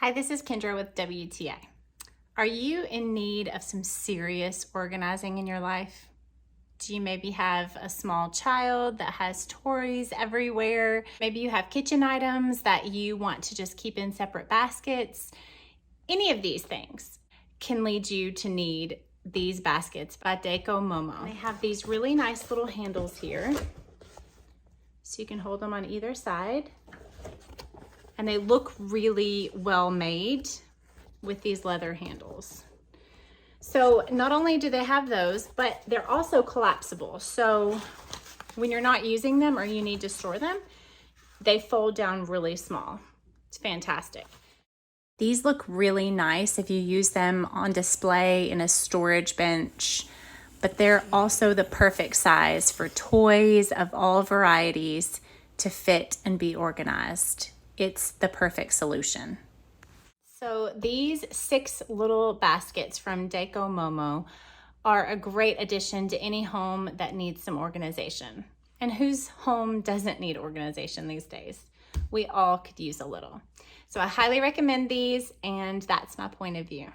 Hi, this is Kendra with WTI. Are you in need of some serious organizing in your life? Do you maybe have a small child that has toys everywhere? Maybe you have kitchen items that you want to just keep in separate baskets. Any of these things can lead you to need these baskets by DECOMOMO. They have these really nice little handles here, so you can hold them on either side. And they look really well made with these leather handles. So not only do they have those, but they're also collapsible. So when you're not using them or you need to store them, they fold down really small. It's fantastic. These look really nice if you use them on display in a storage bench, but they're also the perfect size for toys of all varieties to fit and be organized. It's the perfect solution. So these 6 little baskets from DECOMOMO are a great addition to any home that needs some organization. And whose home doesn't need organization these days? We all could use a little. So I highly recommend these, and that's my point of view.